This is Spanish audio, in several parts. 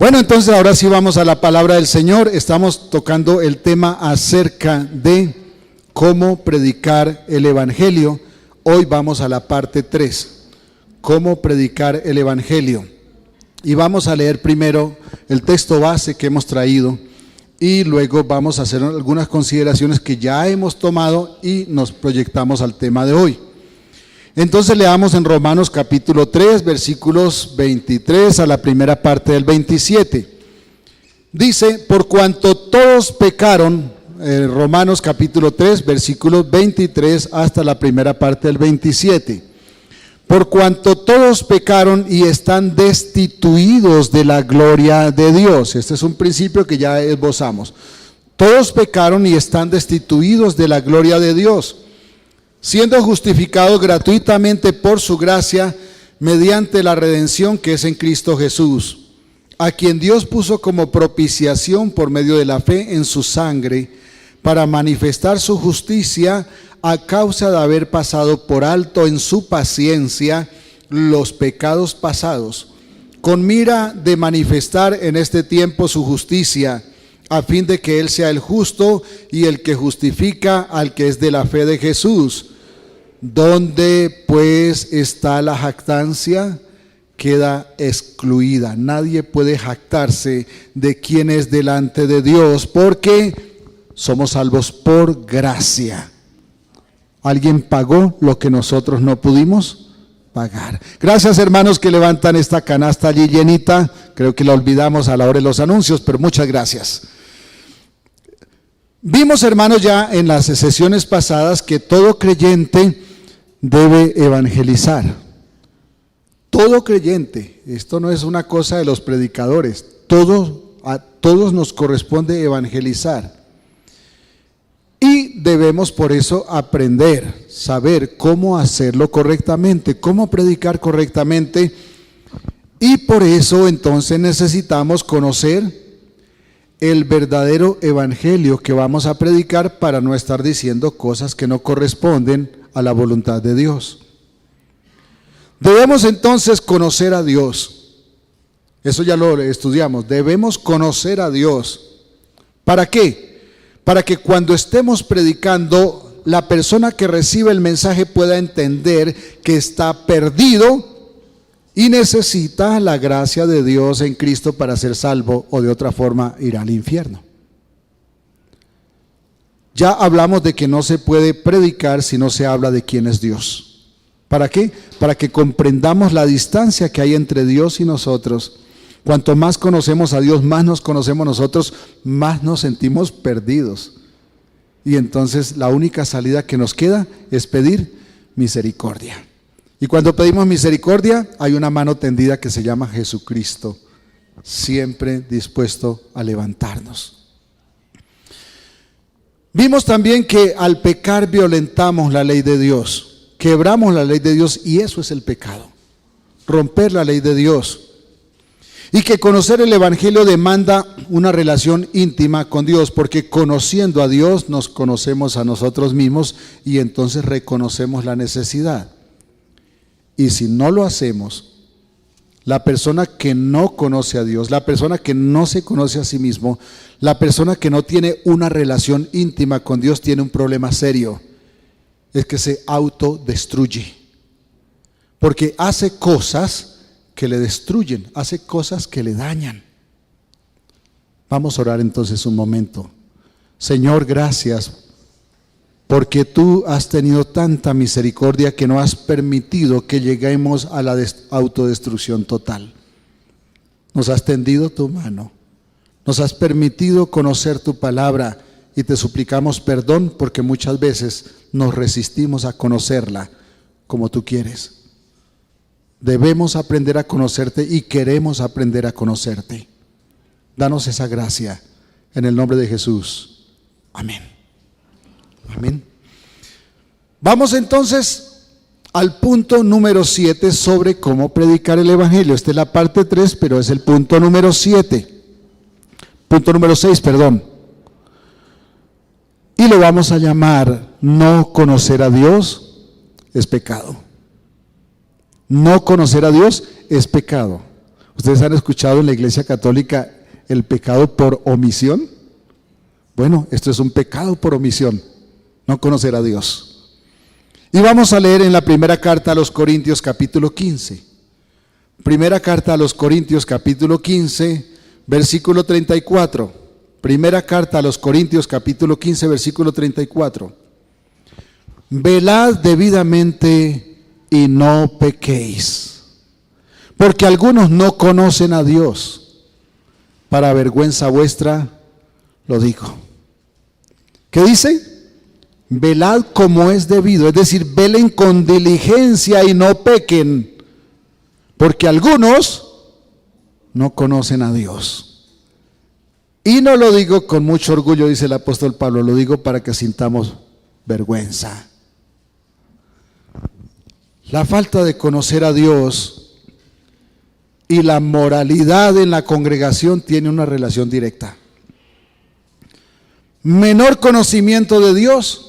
Bueno, entonces ahora sí vamos a la palabra del Señor. Estamos tocando el tema acerca de cómo predicar el Evangelio. Hoy vamos a la parte 3, cómo predicar el Evangelio. Y vamos a leer primero el texto base que hemos traído y luego vamos a hacer algunas consideraciones que ya hemos tomado y nos proyectamos al tema de hoy. Entonces leamos en Romanos capítulo 3, versículos 23 a la primera parte del 27. Dice, por cuanto todos pecaron, Romanos capítulo 3, versículos 23 hasta la primera parte del 27. Por cuanto todos pecaron y están destituidos de la gloria de Dios. Este es un principio que ya esbozamos. Todos pecaron y están destituidos de la gloria de Dios, siendo justificados gratuitamente por su gracia mediante la redención que es en Cristo Jesús, a quien Dios puso como propiciación por medio de la fe en su sangre, para manifestar su justicia a causa de haber pasado por alto en su paciencia los pecados pasados, con mira de manifestar en este tiempo su justicia, a fin de que Él sea el justo y el que justifica al que es de la fe de Jesús. ¿Dónde pues está la jactancia? Queda excluida. Nadie puede jactarse de quién es delante de Dios, porque somos salvos por gracia. Alguien pagó lo que nosotros no pudimos pagar. Gracias, hermanos, que levantan esta canasta allí llenita. Creo que la olvidamos a la hora de los anuncios, pero muchas gracias. Vimos, hermanos, ya en las sesiones pasadas que todo creyente debe evangelizar. Todo creyente, esto no es una cosa de los predicadores, a todos nos corresponde evangelizar. Y debemos por eso aprender, saber cómo hacerlo correctamente, cómo predicar correctamente. Y por eso entonces necesitamos conocer el verdadero evangelio que vamos a predicar para no estar diciendo cosas que no corresponden a la voluntad de Dios. Debemos entonces conocer a Dios. Eso ya lo estudiamos. Debemos conocer a Dios. ¿Para qué? Para que cuando estemos predicando, la persona que recibe el mensaje pueda entender que está perdido y necesita la gracia de Dios en Cristo para ser salvo, o de otra forma ir al infierno. Ya hablamos de que no se puede predicar si no se habla de quién es Dios. ¿Para qué? Para que comprendamos la distancia que hay entre Dios y nosotros. Cuanto más conocemos a Dios, más nos conocemos nosotros, más nos sentimos perdidos. Y entonces la única salida que nos queda es pedir misericordia. Y cuando pedimos misericordia, hay una mano tendida que se llama Jesucristo, siempre dispuesto a levantarnos. Vimos también que al pecar violentamos la ley de Dios, quebramos la ley de Dios, y eso es el pecado, romper la ley de Dios. Y que conocer el Evangelio demanda una relación íntima con Dios, porque conociendo a Dios nos conocemos a nosotros mismos y entonces reconocemos la necesidad. Y si no lo hacemos, la persona que no conoce a Dios, la persona que no se conoce a sí mismo, la persona que no tiene una relación íntima con Dios tiene un problema serio. Es que se autodestruye, porque hace cosas que le destruyen, hace cosas que le dañan. Vamos a orar entonces un momento. Señor, gracias, porque tú has tenido tanta misericordia que no has permitido que lleguemos a la autodestrucción total. Nos has tendido tu mano, nos has permitido conocer tu palabra, y te suplicamos perdón porque muchas veces nos resistimos a conocerla como tú quieres. Debemos aprender a conocerte y queremos aprender a conocerte. Danos esa gracia en el nombre de Jesús. Amén. Amén. Vamos entonces al punto número 7 sobre cómo predicar el Evangelio. Esta es la parte 3, pero es el punto número 7. Punto número 6, perdón. Y lo vamos a llamar: no conocer a Dios es pecado. No conocer a Dios es pecado. ¿Ustedes han escuchado en la Iglesia Católica el pecado por omisión? Bueno, esto es un pecado por omisión, no conocer a Dios. Y vamos a leer en la primera carta a los Corintios capítulo 15. Primera carta a los Corintios capítulo 15, versículo 34. Primera carta a los Corintios capítulo 15, versículo 34. Velad debidamente y no pequéis, porque algunos no conocen a Dios. Para vergüenza vuestra lo digo. ¿Qué dice? Velad como es debido, es decir, velen con diligencia y no pequen, porque algunos no conocen a Dios. Y no lo digo con mucho orgullo, dice el apóstol Pablo, lo digo para que sintamos vergüenza. La falta de conocer a Dios y la moralidad en la congregación tiene una relación directa. Menor conocimiento de Dios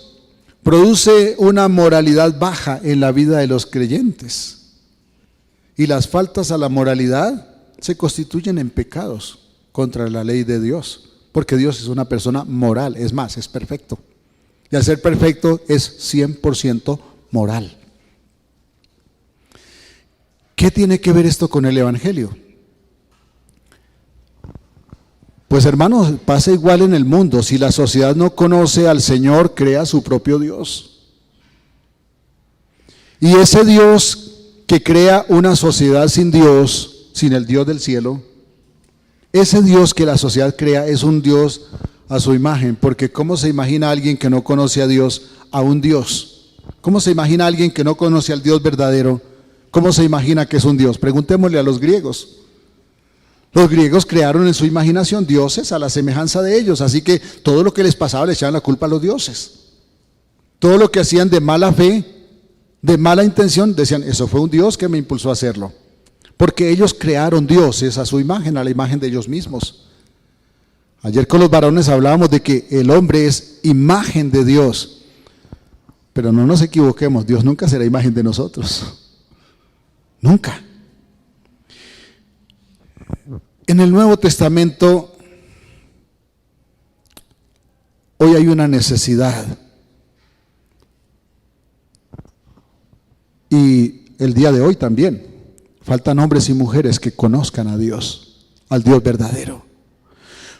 produce una moralidad baja en la vida de los creyentes. Y las faltas a la moralidad se constituyen en pecados contra la ley de Dios, porque Dios es una persona moral, es más, es perfecto. Y al ser perfecto es 100% moral. ¿Qué tiene que ver esto con el Evangelio? Pues hermanos, pasa igual en el mundo. Si la sociedad no conoce al Señor, crea su propio Dios. Y ese Dios que crea una sociedad sin Dios, sin el Dios del cielo, ese Dios que la sociedad crea es un Dios a su imagen, porque ¿cómo se imagina alguien que no conoce a Dios a un Dios? ¿Cómo se imagina alguien que no conoce al Dios verdadero? ¿Cómo se imagina que es un Dios? Preguntémosle a los griegos. Los griegos crearon en su imaginación dioses a la semejanza de ellos, así que todo lo que les pasaba le echaban la culpa a los dioses. Todo lo que hacían de mala fe, de mala intención, decían, eso fue un Dios que me impulsó a hacerlo. Porque ellos crearon dioses a su imagen, a la imagen de ellos mismos. Ayer con los varones hablábamos de que el hombre es imagen de Dios. Pero no nos equivoquemos, Dios nunca será imagen de nosotros. Nunca. En el Nuevo Testamento, hoy hay una necesidad. Y el día de hoy también. Faltan hombres y mujeres que conozcan a Dios, al Dios verdadero.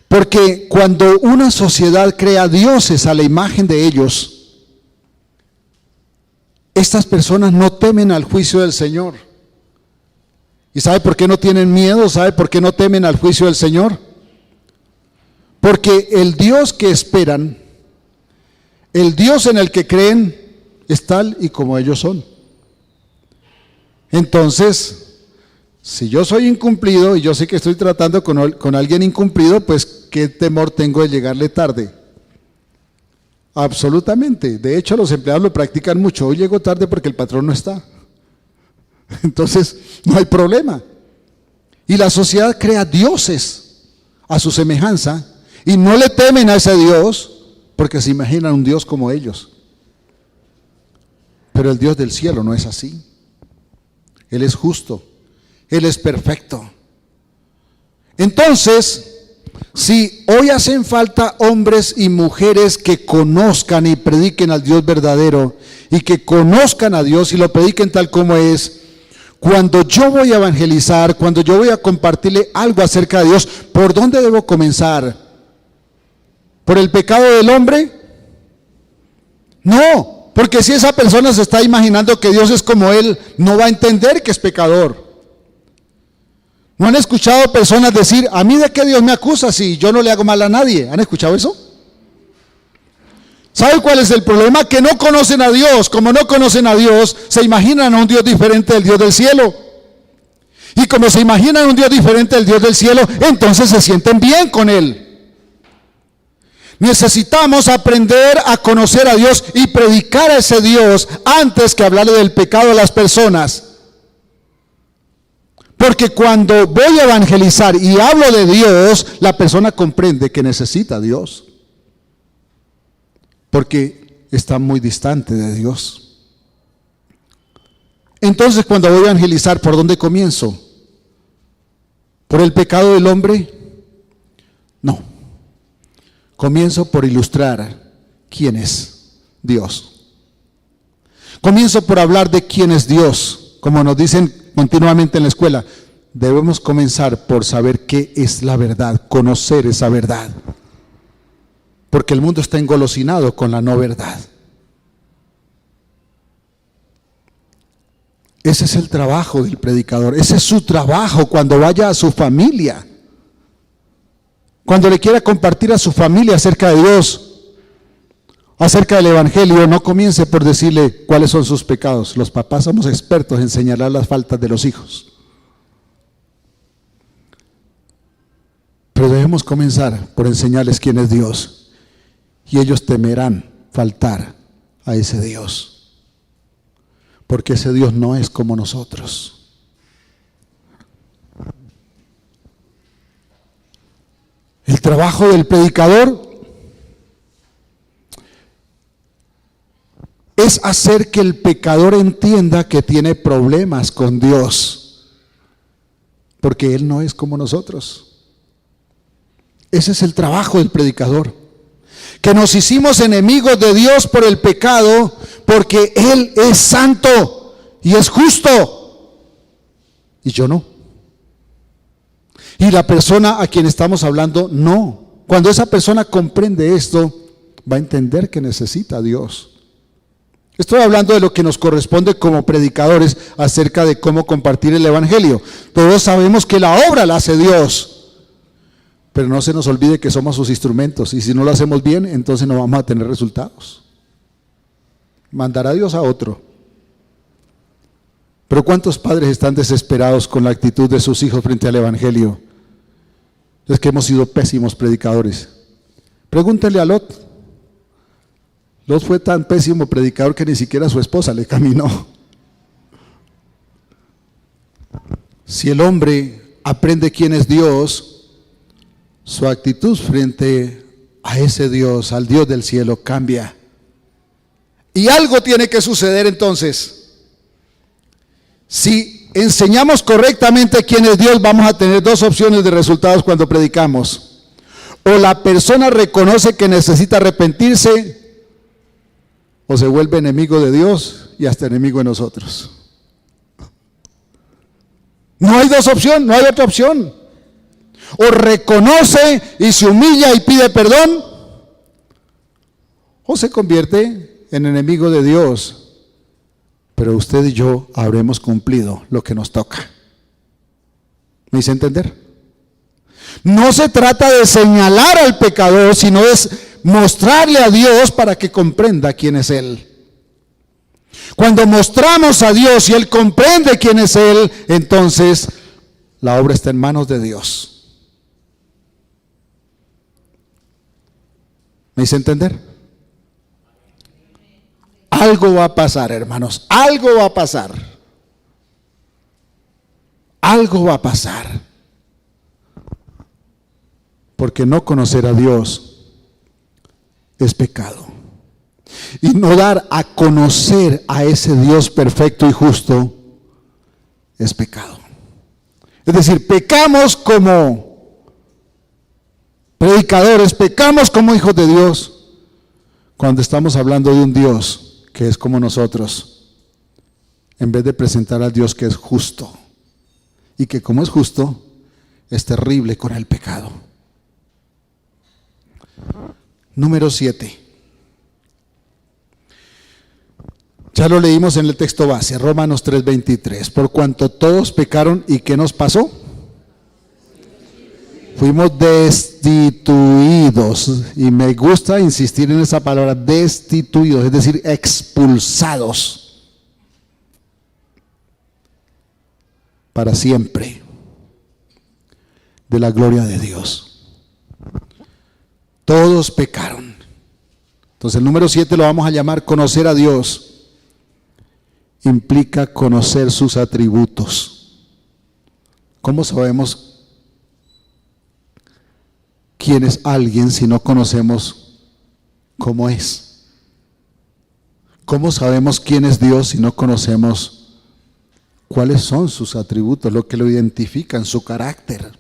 Porque cuando una sociedad crea dioses a la imagen de ellos, estas personas no temen al juicio del Señor. ¿Y sabe por qué no tienen miedo? ¿Sabe por qué no temen al juicio del Señor? Porque el Dios que esperan, el Dios en el que creen, es tal y como ellos son. Entonces, si yo soy incumplido y yo sé que estoy tratando con alguien incumplido, pues ¿qué temor tengo de llegarle tarde? Absolutamente. De hecho, los empleados lo practican mucho. Hoy llego tarde porque el patrón no está. Entonces, no hay problema. Y la sociedad crea dioses a su semejanza y no le temen a ese Dios porque se imaginan un Dios como ellos. Pero el Dios del cielo no es así. Él es justo. Él es perfecto. Entonces, si hoy hacen falta hombres y mujeres que conozcan y prediquen al Dios verdadero y que conozcan a Dios y lo prediquen tal como es, cuando yo voy a evangelizar, cuando yo voy a compartirle algo acerca de Dios, ¿por dónde debo comenzar? ¿Por el pecado del hombre? No, porque si esa persona se está imaginando que Dios es como él, no va a entender que es pecador. ¿No han escuchado personas decir, a mí de qué Dios me acusa si yo no le hago mal a nadie? ¿Han escuchado eso? ¿Sabe cuál es el problema? Que no conocen a Dios. Como no conocen a Dios, se imaginan a un Dios diferente del Dios del cielo. Y como se imaginan a un Dios diferente del Dios del cielo, entonces se sienten bien con Él. Necesitamos aprender a conocer a Dios y predicar a ese Dios antes que hablarle del pecado a las personas. Porque cuando voy a evangelizar y hablo de Dios, la persona comprende que necesita a Dios. Porque está muy distante de Dios. Entonces, cuando voy a evangelizar, ¿por dónde comienzo? ¿Por el pecado del hombre? No. Comienzo por ilustrar quién es Dios. Comienzo por hablar de quién es Dios. Como nos dicen continuamente en la escuela, debemos comenzar por saber qué es la verdad, conocer esa verdad. Porque el mundo está engolosinado con la no verdad. Ese es el trabajo del predicador, ese es su trabajo cuando vaya a su familia. Cuando le quiera compartir a su familia acerca de Dios, acerca del Evangelio, no comience por decirle cuáles son sus pecados. Los papás somos expertos en señalar las faltas de los hijos. Pero debemos comenzar por enseñarles quién es Dios. Y ellos temerán faltar a ese Dios. Porque ese Dios no es como nosotros. El trabajo del predicador es hacer que el pecador entienda que tiene problemas con Dios, porque Él no es como nosotros. Ese es el trabajo del predicador, que nos hicimos enemigos de Dios por el pecado, porque Él es santo y es justo, y yo no. Y la persona a quien estamos hablando, no. Cuando esa persona comprende esto, va a entender que necesita a Dios. Estoy hablando de lo que nos corresponde como predicadores acerca de cómo compartir el Evangelio. Todos sabemos que la obra la hace Dios, pero no se nos olvide que somos sus instrumentos, y si no lo hacemos bien, entonces no vamos a tener resultados. Mandará Dios a otro. Pero ¿cuántos padres están desesperados con la actitud de sus hijos frente al Evangelio? Es que hemos sido pésimos predicadores. Pregúntenle a Lot. Lot fue tan pésimo predicador que ni siquiera su esposa le caminó. Si el hombre aprende quién es Dios, su actitud frente a ese Dios, al Dios del cielo, cambia. Y algo tiene que suceder entonces. Si enseñamos correctamente quién es Dios, vamos a tener dos opciones de resultados cuando predicamos. O la persona reconoce que necesita arrepentirse, o se vuelve enemigo de Dios y hasta enemigo de nosotros. No hay dos opciones, no hay otra opción. O reconoce y se humilla y pide perdón, o se convierte en enemigo de Dios. Pero usted y yo habremos cumplido lo que nos toca. ¿Me hice entender? No se trata de señalar al pecador, sino es mostrarle a Dios para que comprenda quién es Él. Cuando mostramos a Dios y Él comprende quién es Él, entonces la obra está en manos de Dios. ¿Me hice entender? Algo va a pasar, hermanos, algo va a pasar. Algo va a pasar. Porque no conocer a Dios es pecado. Y no dar a conocer a ese Dios perfecto y justo es pecado. Es decir, pecamos como predicadores, pecamos como hijos de Dios cuando estamos hablando de un Dios que es como nosotros, en vez de presentar al Dios que es justo, y que como es justo, es terrible con el pecado. Número 7. Ya lo leímos en el texto base, Romanos 3:23. Por cuanto todos pecaron, ¿y qué nos pasó? Fuimos destituidos, y me gusta insistir en esa palabra, destituidos, es decir, expulsados para siempre de la gloria de Dios. Todos pecaron. Entonces el número 7 lo vamos a llamar conocer a Dios. Implica conocer sus atributos. ¿Cómo sabemos quién es alguien si no conocemos cómo es? ¿Cómo sabemos quién es Dios si no conocemos ¿Cuáles son sus atributos? Lo que lo identifican, su carácter.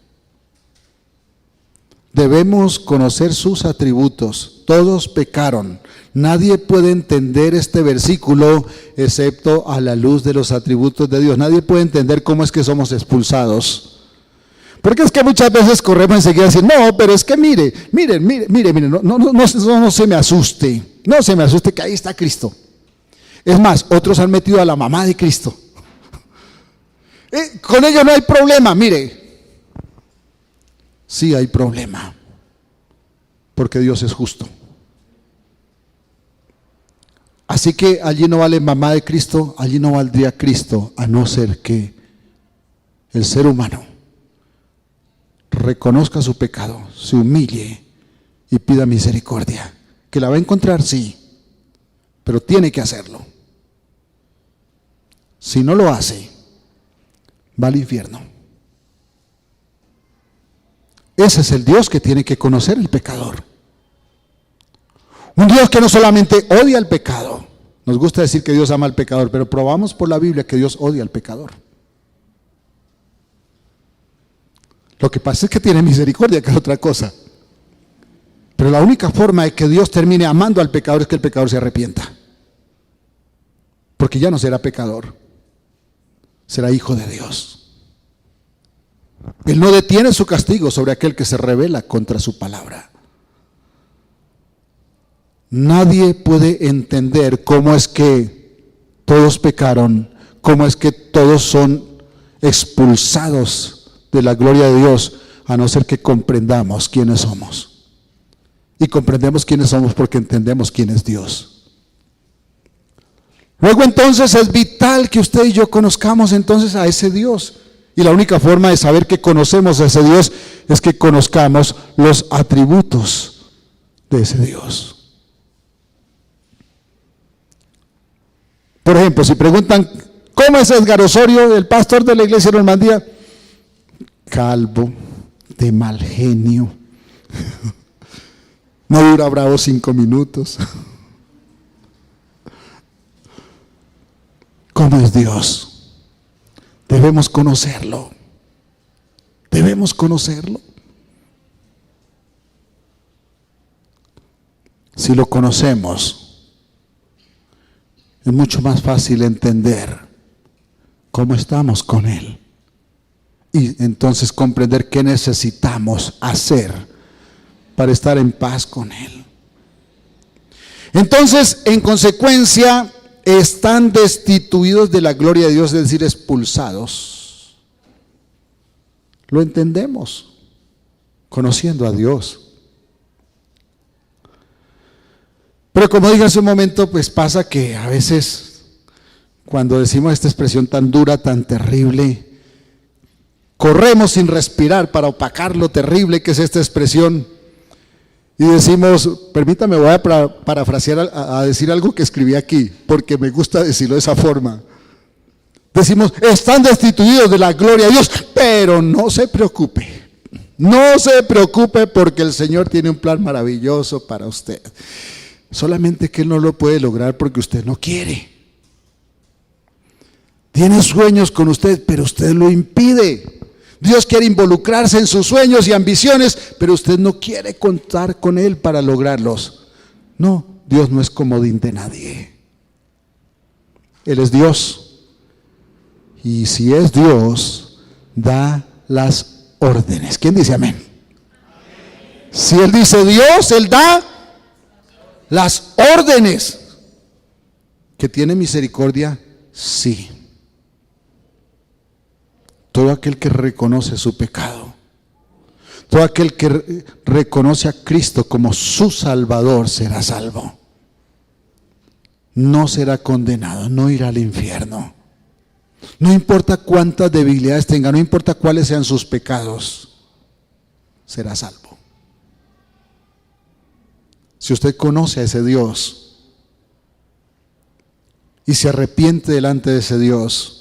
Debemos conocer sus atributos. Todos pecaron. Nadie puede entender este versículo excepto a la luz de los atributos de Dios. Nadie puede entender cómo es que somos expulsados. Porque es que muchas veces corremos enseguida a decir, no, pero es que mire, no se me asuste. No se me asuste que ahí está Cristo. Es más, otros han metido a la mamá de Cristo. Con ello no hay problema, mire. Sí hay problema, porque Dios es justo. Así que allí no vale mamá de Cristo, allí no valdría Cristo, a no ser que el ser humano reconozca su pecado, se humille y pida misericordia. ¿Que la va a encontrar? Sí, pero tiene que hacerlo. Si no lo hace, va al infierno. Ese es el Dios que tiene que conocer el pecador. Un Dios que no solamente odia al pecado. Nos gusta decir que Dios ama al pecador, pero probamos por la Biblia que Dios odia al pecador. Lo que pasa es que tiene misericordia, que es otra cosa. Pero la única forma de que Dios termine amando al pecador es que el pecador se arrepienta. Porque ya no será pecador, será hijo de Dios. Él no detiene su castigo sobre aquel que se rebela contra su palabra. Nadie puede entender cómo es que todos pecaron, cómo es que todos son expulsados de la gloria de Dios, a no ser que comprendamos quiénes somos. Y comprendemos quiénes somos porque entendemos quién es Dios. Luego entonces es vital que usted y yo conozcamos entonces a ese Dios. Y la única forma de saber que conocemos a ese Dios es que conozcamos los atributos de ese Dios. Por ejemplo, si preguntan, ¿cómo es Edgar Osorio, el pastor de la iglesia de Normandía? Calvo, de mal genio, no dura bravo 5 minutos. ¿Cómo es Dios? Debemos conocerlo. Debemos conocerlo. Si lo conocemos, es mucho más fácil entender cómo estamos con Él. Y entonces comprender qué necesitamos hacer para estar en paz con Él. Entonces, en consecuencia, están destituidos de la gloria de Dios, es decir, expulsados. Lo entendemos, conociendo a Dios. Pero como dije hace un momento, pues pasa que a veces, cuando decimos esta expresión tan dura, tan terrible, corremos sin respirar para opacar lo terrible que es esta expresión. Y decimos, permítame, voy a parafrasear, a decir algo que escribí aquí, porque me gusta decirlo de esa forma. Decimos, están destituidos de la gloria de Dios, pero no se preocupe. No se preocupe porque el Señor tiene un plan maravilloso para usted. Solamente que Él no lo puede lograr porque usted no quiere. Tiene sueños con usted, pero usted lo impide. Dios quiere involucrarse en sus sueños y ambiciones, pero usted no quiere contar con Él para lograrlos. No, Dios no es comodín de nadie. Él es Dios. Y si es Dios, da las órdenes. ¿Quién dice amén? Si Él dice Dios, Él da las órdenes. ¿Que tiene misericordia? Sí. Todo aquel que reconoce su pecado, todo aquel que reconoce a Cristo como su Salvador será salvo. No será condenado, no irá al infierno. No importa cuántas debilidades tenga, no importa cuáles sean sus pecados, será salvo. Si usted conoce a ese Dios y se arrepiente delante de ese Dios,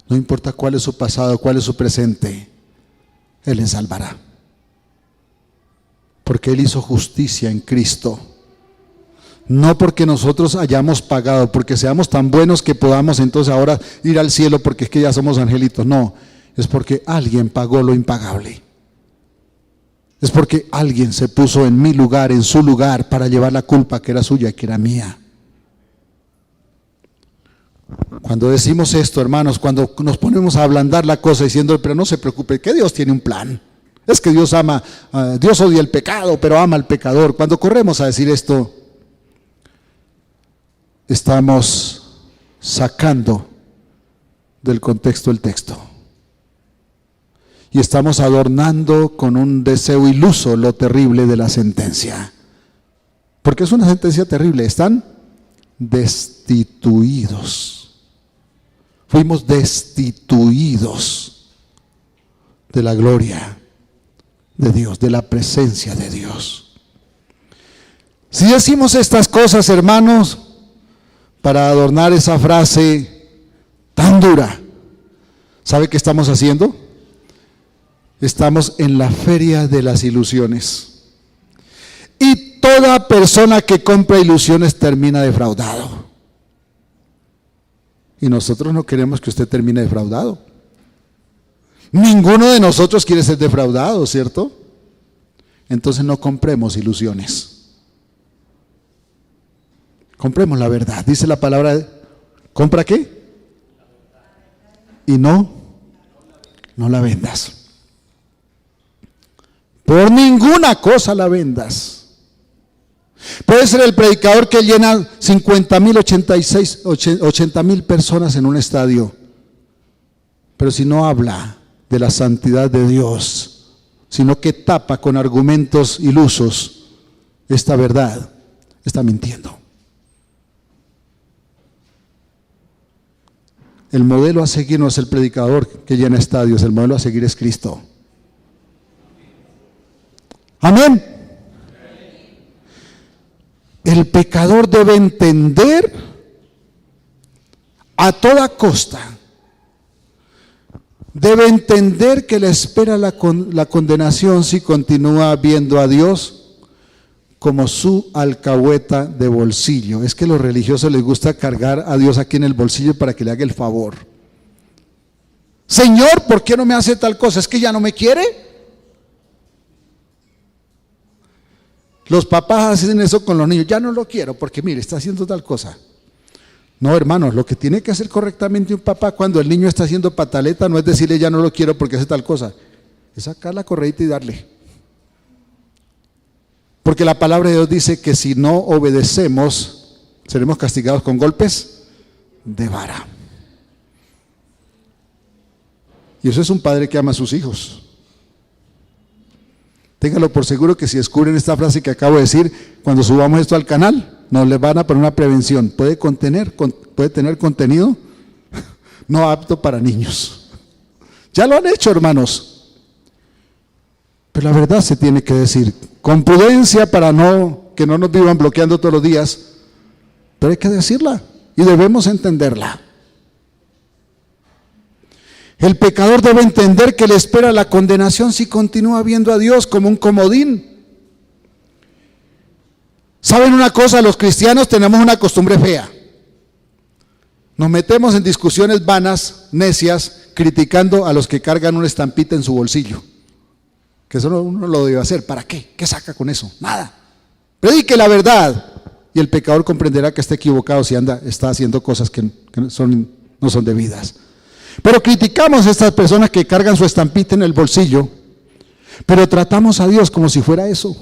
no importa cuál es su pasado, cuál es su presente, Él le salvará. Porque Él hizo justicia en Cristo. No porque nosotros hayamos pagado, porque seamos tan buenos que podamos entonces ahora ir al cielo porque es que ya somos angelitos. No, es porque alguien pagó lo impagable. Es porque alguien se puso en mi lugar, en su lugar, para llevar la culpa que era suya y que era mía. Cuando decimos esto, hermanos, cuando nos ponemos a ablandar la cosa diciendo, pero no se preocupe, que Dios tiene un plan. Es que Dios ama, Dios odia el pecado, pero ama al pecador. Cuando corremos a decir esto, estamos sacando del contexto el texto. Y estamos adornando con un deseo iluso lo terrible de la sentencia. Porque es una sentencia terrible. Están destituidos. Fuimos destituidos de la gloria de Dios, de la presencia de Dios. Si decimos estas cosas, hermanos, para adornar esa frase tan dura, ¿sabe qué estamos haciendo? Estamos en la feria de las ilusiones. Y toda persona que compra ilusiones termina defraudado. Y nosotros no queremos que usted termine defraudado. Ninguno de nosotros quiere ser defraudado, ¿cierto? Entonces no compremos ilusiones. Compremos la verdad. Dice la palabra, ¿compra qué? Y no la vendas. Por ninguna cosa la vendas. Puede ser el predicador que llena 50,000, 80,000 personas en un estadio. Pero si no habla de la santidad de Dios, sino que tapa con argumentos ilusos esta verdad, está mintiendo. El modelo a seguir no es el predicador que llena estadios, el modelo a seguir es Cristo. Amén. El pecador debe entender a toda costa, debe entender que le espera la condenación si continúa viendo a Dios como su alcahueta de bolsillo. Es que a los religiosos les gusta cargar a Dios aquí en el bolsillo para que le haga el favor. Señor, ¿por qué no me hace tal cosa? ¿Es que ya no me quiere? Los papás hacen eso con los niños. Ya no lo quiero porque mire, está haciendo tal cosa. No, hermanos, lo que tiene que hacer correctamente un papá cuando el niño está haciendo pataleta no es decirle ya no lo quiero porque hace tal cosa. Es sacar la correíta y darle. Porque la palabra de Dios dice que si no obedecemos, seremos castigados con golpes de vara. Y eso es un padre que ama a sus hijos. Téngalo por seguro que si descubren esta frase que acabo de decir, cuando subamos esto al canal, nos le van a poner una prevención. Puede tener contenido no apto para niños. Ya lo han hecho, hermanos. Pero la verdad se tiene que decir, con prudencia para que no nos vivan bloqueando todos los días, pero hay que decirla y debemos entenderla. El pecador debe entender que le espera la condenación si continúa viendo a Dios como un comodín. ¿Saben una cosa? Los cristianos tenemos una costumbre fea. Nos metemos en discusiones vanas, necias, criticando a los que cargan una estampita en su bolsillo. Que eso uno lo debe hacer. ¿Para qué? ¿Qué saca con eso? Nada. Predique la verdad y el pecador comprenderá que está equivocado si está haciendo cosas que no son debidas. Pero criticamos a estas personas que cargan su estampita en el bolsillo, pero tratamos a Dios como si fuera eso,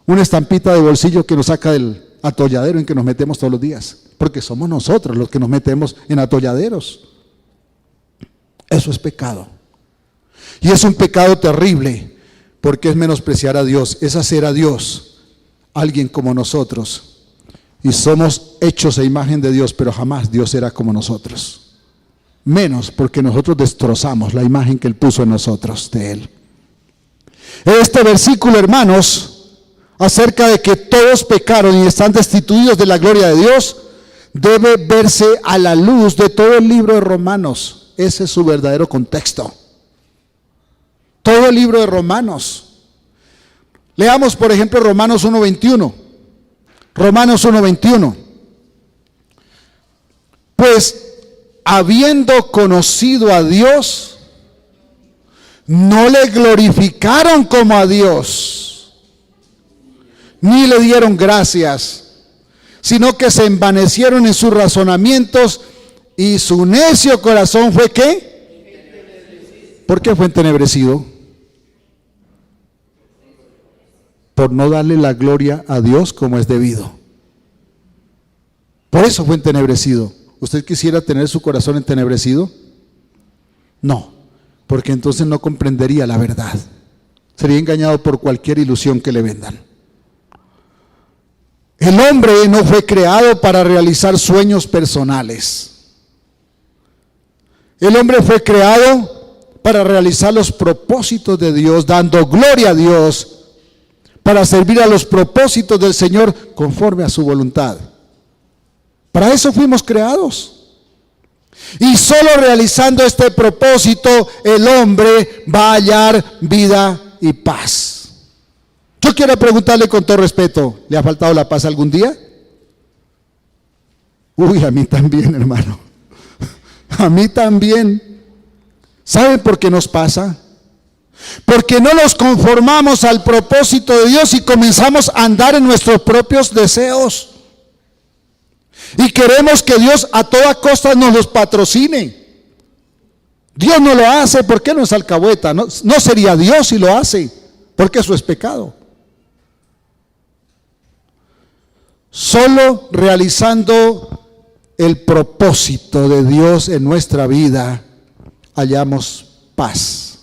una estampita de bolsillo que nos saca del atolladero en que nos metemos todos los días, porque somos nosotros los que nos metemos en atolladeros. Eso es pecado, y es un pecado terrible, porque es menospreciar a Dios, es hacer a Dios alguien como nosotros, y somos hechos a imagen de Dios, pero jamás Dios será como nosotros. Menos porque nosotros destrozamos la imagen que Él puso en nosotros de Él. Este versículo, hermanos, acerca de que todos pecaron y están destituidos de la gloria de Dios, debe verse a la luz de todo el libro de Romanos. Ese es su verdadero contexto. Todo el libro de Romanos. Leamos, por ejemplo, Romanos 1:21. Romanos 1:21. Pues habiendo conocido a Dios, no le glorificaron como a Dios, ni le dieron gracias, sino que se envanecieron en sus razonamientos y su necio corazón fue ¿qué? ¿Por qué fue entenebrecido? Por no darle la gloria a Dios como es debido. Por eso fue entenebrecido. ¿Usted quisiera tener su corazón entenebrecido? No, porque entonces no comprendería la verdad. Sería engañado por cualquier ilusión que le vendan. El hombre no fue creado para realizar sueños personales. El hombre fue creado para realizar los propósitos de Dios, dando gloria a Dios, para servir a los propósitos del Señor conforme a su voluntad. Para eso fuimos creados. Y solo realizando este propósito, el hombre va a hallar vida y paz. Yo quiero preguntarle con todo respeto, ¿le ha faltado la paz algún día? Uy, a mí también, hermano. A mí también. ¿Saben por qué nos pasa? Porque no nos conformamos al propósito de Dios y comenzamos a andar en nuestros propios deseos. Y queremos que Dios a toda costa nos los patrocine. Dios no lo hace, ¿por qué no es alcahueta? No sería Dios si lo hace, porque eso es pecado. Solo realizando el propósito de Dios en nuestra vida, hallamos paz.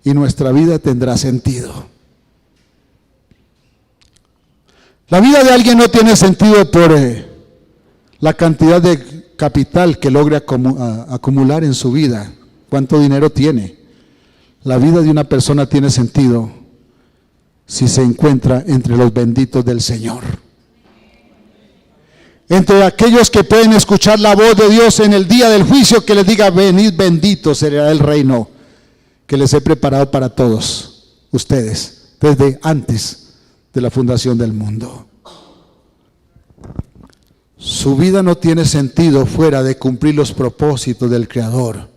Y nuestra vida tendrá sentido. La vida de alguien no tiene sentido por la cantidad de capital que logre acumular en su vida, cuánto dinero tiene. La vida de una persona tiene sentido si se encuentra entre los benditos del Señor. Entre aquellos que pueden escuchar la voz de Dios en el día del juicio, que les diga: venid bendito será el reino que les he preparado para todos ustedes desde antes de la fundación del mundo. Su vida no tiene sentido fuera de cumplir los propósitos del Creador.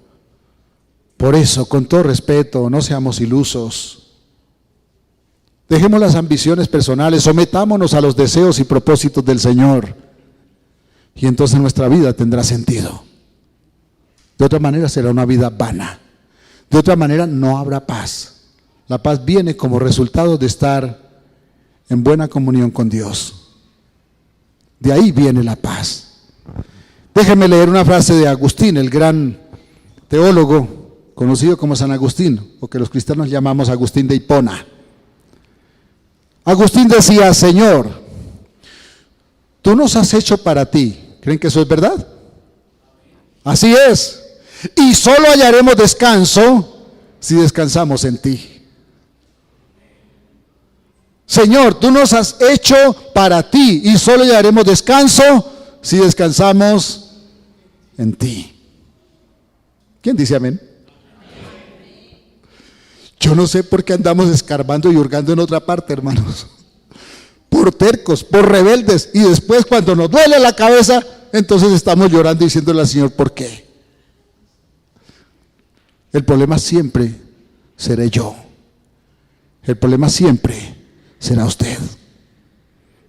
Por eso, con todo respeto, no seamos ilusos. Dejemos las ambiciones personales, sometámonos a los deseos y propósitos del Señor. Y entonces nuestra vida tendrá sentido. De otra manera será una vida vana. De otra manera no habrá paz. La paz viene como resultado de estar en buena comunión con Dios. De ahí viene la paz. Déjenme leer una frase de Agustín, el gran teólogo conocido como San Agustín, o que los cristianos llamamos Agustín de Hipona. Agustín decía: Señor, tú nos has hecho para ti. ¿Creen que eso es verdad? Así es. Y solo hallaremos descanso si descansamos en ti. Señor, tú nos has hecho para ti y solo hallaremos descanso si descansamos en ti. ¿Quién dice amén? Yo no sé por qué andamos escarbando y hurgando en otra parte, hermanos. Por tercos, por rebeldes, y después cuando nos duele la cabeza, entonces estamos llorando y diciéndole al Señor: ¿por qué? El problema siempre seré yo. El problema siempre será usted.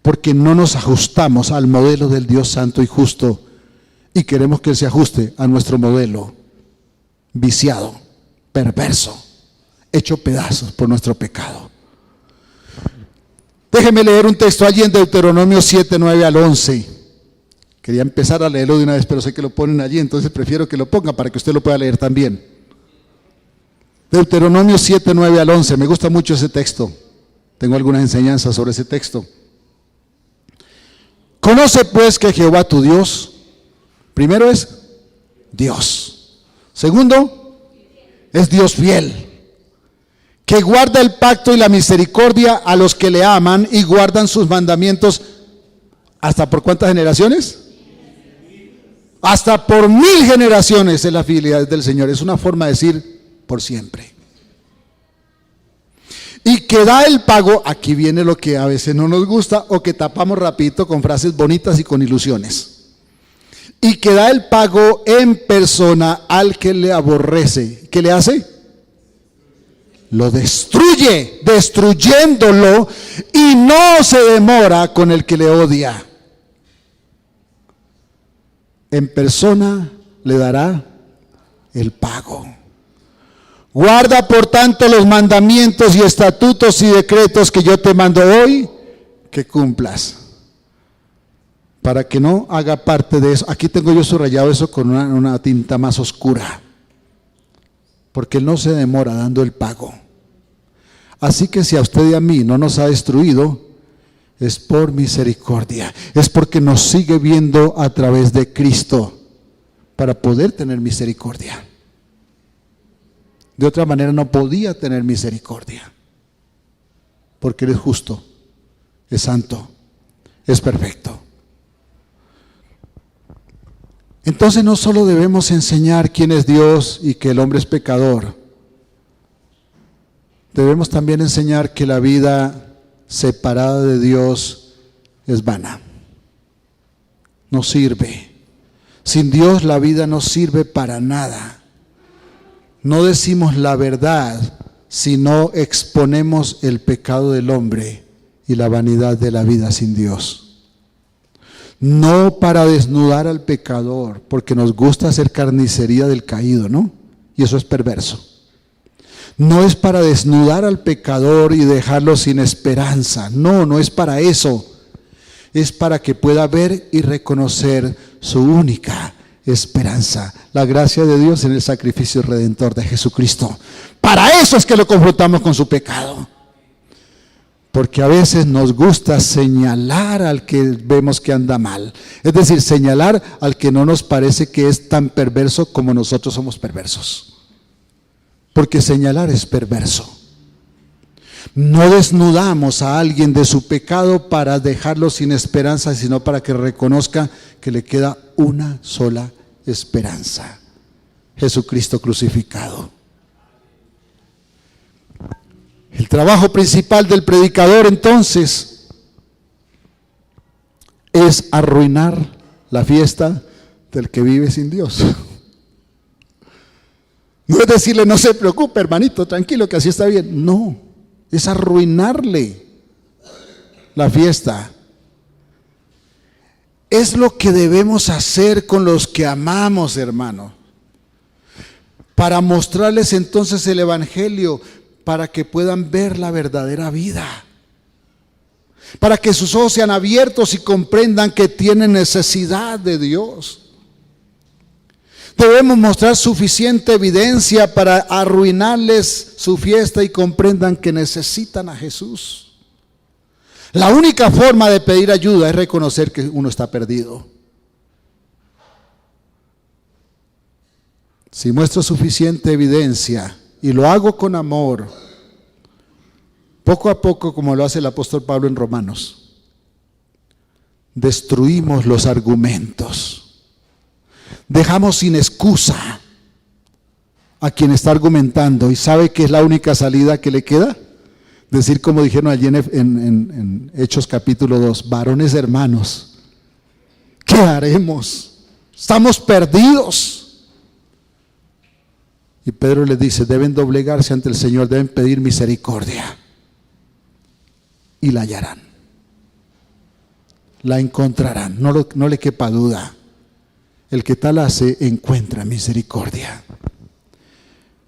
Porque no nos ajustamos al modelo del Dios santo y justo y queremos que Él se ajuste a nuestro modelo viciado, perverso, hecho pedazos por nuestro pecado. Déjeme leer un texto allí en Deuteronomio 7, 9 al 11. Quería empezar a leerlo de una vez, pero sé que lo ponen allí, entonces prefiero que lo pongan para que usted lo pueda leer también. Deuteronomio 7, 9 al 11. Me gusta mucho ese texto. Tengo algunas enseñanzas sobre ese texto. Conoce pues que Jehová tu Dios, primero es Dios. Segundo, es Dios fiel, que guarda el pacto y la misericordia a los que le aman y guardan sus mandamientos. ¿Hasta por cuántas generaciones? Hasta por 1000 generaciones es la fidelidad del Señor. Es una forma de decir por siempre. y que da el pago. Aquí viene lo que a veces no nos gusta o que tapamos rapidito con frases bonitas y con ilusiones. Y que da el pago en persona al que le aborrece. ¿Qué le hace? Lo destruye, destruyéndolo, y no se demora con el que le odia. En persona le dará el pago. Guarda por tanto los mandamientos y estatutos y decretos que yo te mando hoy, que cumplas, para que no haga parte de eso. Aquí tengo yo subrayado eso con una tinta más oscura, porque Él no se demora dando el pago. Así que si a usted y a mí no nos ha destruido, es por misericordia, es porque nos sigue viendo a través de Cristo para poder tener misericordia. De otra manera no podía tener misericordia, porque Él es justo, es santo, es perfecto. Entonces no solo debemos enseñar quién es Dios y que el hombre es pecador, debemos también enseñar que la vida separada de Dios es vana, no sirve. Sin Dios la vida no sirve para nada. No decimos la verdad si no exponemos el pecado del hombre y la vanidad de la vida sin Dios. No para desnudar al pecador, porque nos gusta hacer carnicería del caído, ¿no? Y eso es perverso. No es para desnudar al pecador y dejarlo sin esperanza. No, no es para eso. Es para que pueda ver y reconocer su única esperanza, la gracia de Dios en el sacrificio redentor de Jesucristo. Para eso es que lo confrontamos con su pecado, porque a veces nos gusta señalar al que vemos que anda mal, es decir, señalar al que no nos parece que es tan perverso como nosotros somos perversos, porque señalar es perverso. No desnudamos a alguien de su pecado para dejarlo sin esperanza, sino para que reconozca que le queda una sola esperanza: Jesucristo crucificado. El trabajo principal del predicador entonces es arruinar la fiesta del que vive sin Dios. No es decirle no se preocupe hermanito, tranquilo que así está bien. No, es arruinarle la fiesta. Es lo que debemos hacer con los que amamos, hermano, para mostrarles entonces el evangelio, para que puedan ver la verdadera vida, para que sus ojos sean abiertos y comprendan que tienen necesidad de Dios. Debemos mostrar suficiente evidencia para arruinarles su fiesta y comprendan que necesitan a Jesús. La única forma de pedir ayuda es reconocer que uno está perdido. Si muestro suficiente evidencia y lo hago con amor, poco a poco, como lo hace el apóstol Pablo en Romanos, destruimos los argumentos. Dejamos sin excusa a quien está argumentando y sabe que es la única salida que le queda. Decir como dijeron allí en Hechos capítulo 2, varones hermanos, ¿qué haremos? Estamos perdidos. Y Pedro les dice, deben doblegarse ante el Señor, deben pedir misericordia y la hallarán, la encontrarán, no le quepa duda. El que tal hace encuentra misericordia.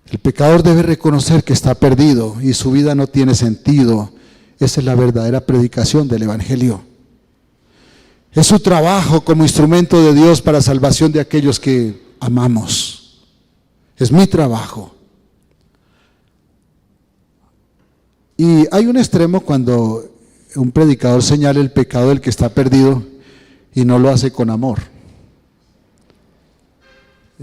El pecador debe reconocer que está perdido y su vida no tiene sentido. Esa es la verdadera predicación del evangelio. Es su trabajo como instrumento de Dios para salvación de aquellos que amamos. Es mi trabajo. Y hay un extremo cuando un predicador señala el pecado del que está perdido y no lo hace con amor.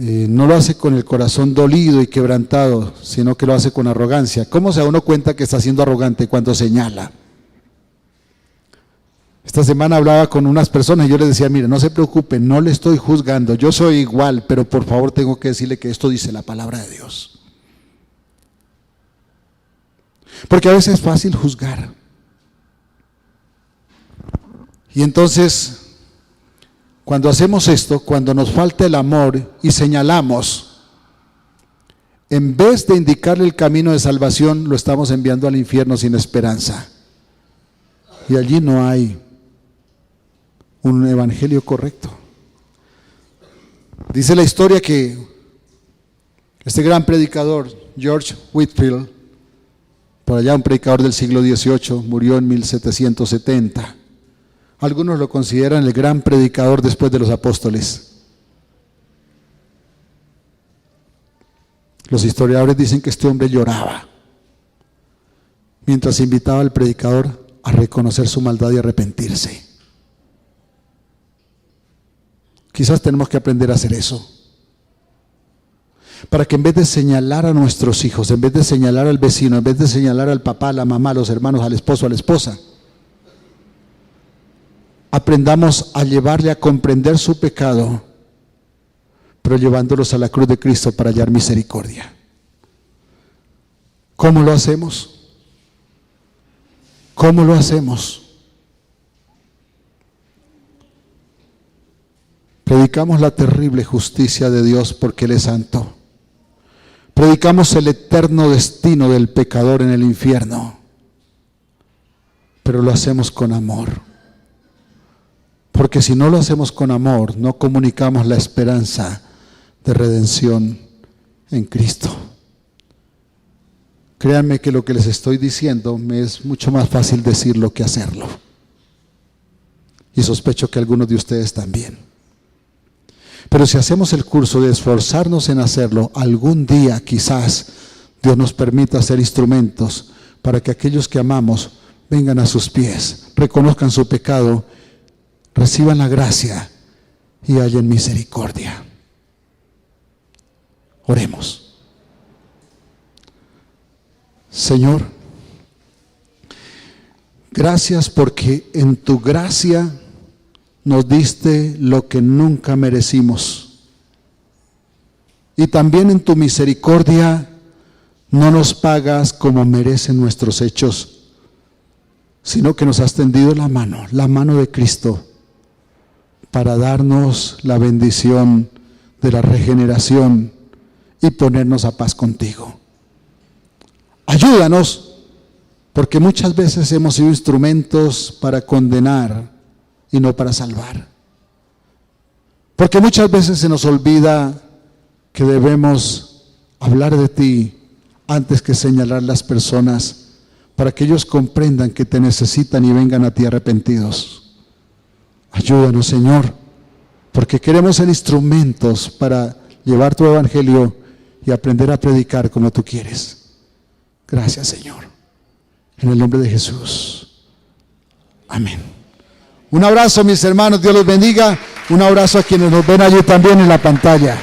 No lo hace con el corazón dolido y quebrantado, sino que lo hace con arrogancia. ¿Cómo se da uno cuenta que está siendo arrogante? Cuando señala. Esta semana hablaba con unas personas y yo les decía, mire, no se preocupen, no le estoy juzgando, yo soy igual, pero por favor tengo que decirle que esto dice la palabra de Dios. Porque a veces es fácil juzgar. Y entonces, cuando hacemos esto, cuando nos falta el amor y señalamos, en vez de indicarle el camino de salvación, lo estamos enviando al infierno sin esperanza. Y allí no hay un evangelio correcto. Dice la historia que este gran predicador, George Whitefield, por allá un predicador del siglo XVIII, murió en 1770. Algunos lo consideran el gran predicador después de los apóstoles. Los historiadores dicen que este hombre lloraba mientras invitaba al predicador a reconocer su maldad y arrepentirse. Quizás tenemos que aprender a hacer eso, para que en vez de señalar a nuestros hijos, en vez de señalar al vecino, en vez de señalar al papá, a la mamá, a los hermanos, al esposo, a la esposa, aprendamos a llevarle a comprender su pecado, pero llevándolos a la cruz de Cristo para hallar misericordia. ¿Cómo lo hacemos? ¿Cómo lo hacemos? Predicamos la terrible justicia de Dios porque Él es santo. Predicamos el eterno destino del pecador en el infierno, pero lo hacemos con amor. Porque si no lo hacemos con amor, no comunicamos la esperanza de redención en Cristo. Créanme que lo que les estoy diciendo me es mucho más fácil decirlo que hacerlo. Y sospecho que algunos de ustedes también. Pero si hacemos el curso de esforzarnos en hacerlo, algún día quizás Dios nos permita ser instrumentos para que aquellos que amamos vengan a sus pies, reconozcan su pecado, reciban la gracia y hallen misericordia. Oremos. Señor, gracias porque en tu gracia nos diste lo que nunca merecimos. Y también en tu misericordia no nos pagas como merecen nuestros hechos, sino que nos has tendido la mano de Cristo, para darnos la bendición de la regeneración y ponernos a paz contigo. Ayúdanos, porque muchas veces hemos sido instrumentos para condenar y no para salvar. Porque muchas veces se nos olvida que debemos hablar de ti antes que señalar las personas, para que ellos comprendan que te necesitan y vengan a ti arrepentidos. Ayúdanos, Señor, porque queremos ser instrumentos para llevar tu evangelio y aprender a predicar como tú quieres. Gracias, Señor. En el nombre de Jesús. Amén. Un abrazo, mis hermanos. Dios los bendiga. Un abrazo a quienes nos ven allí también en la pantalla.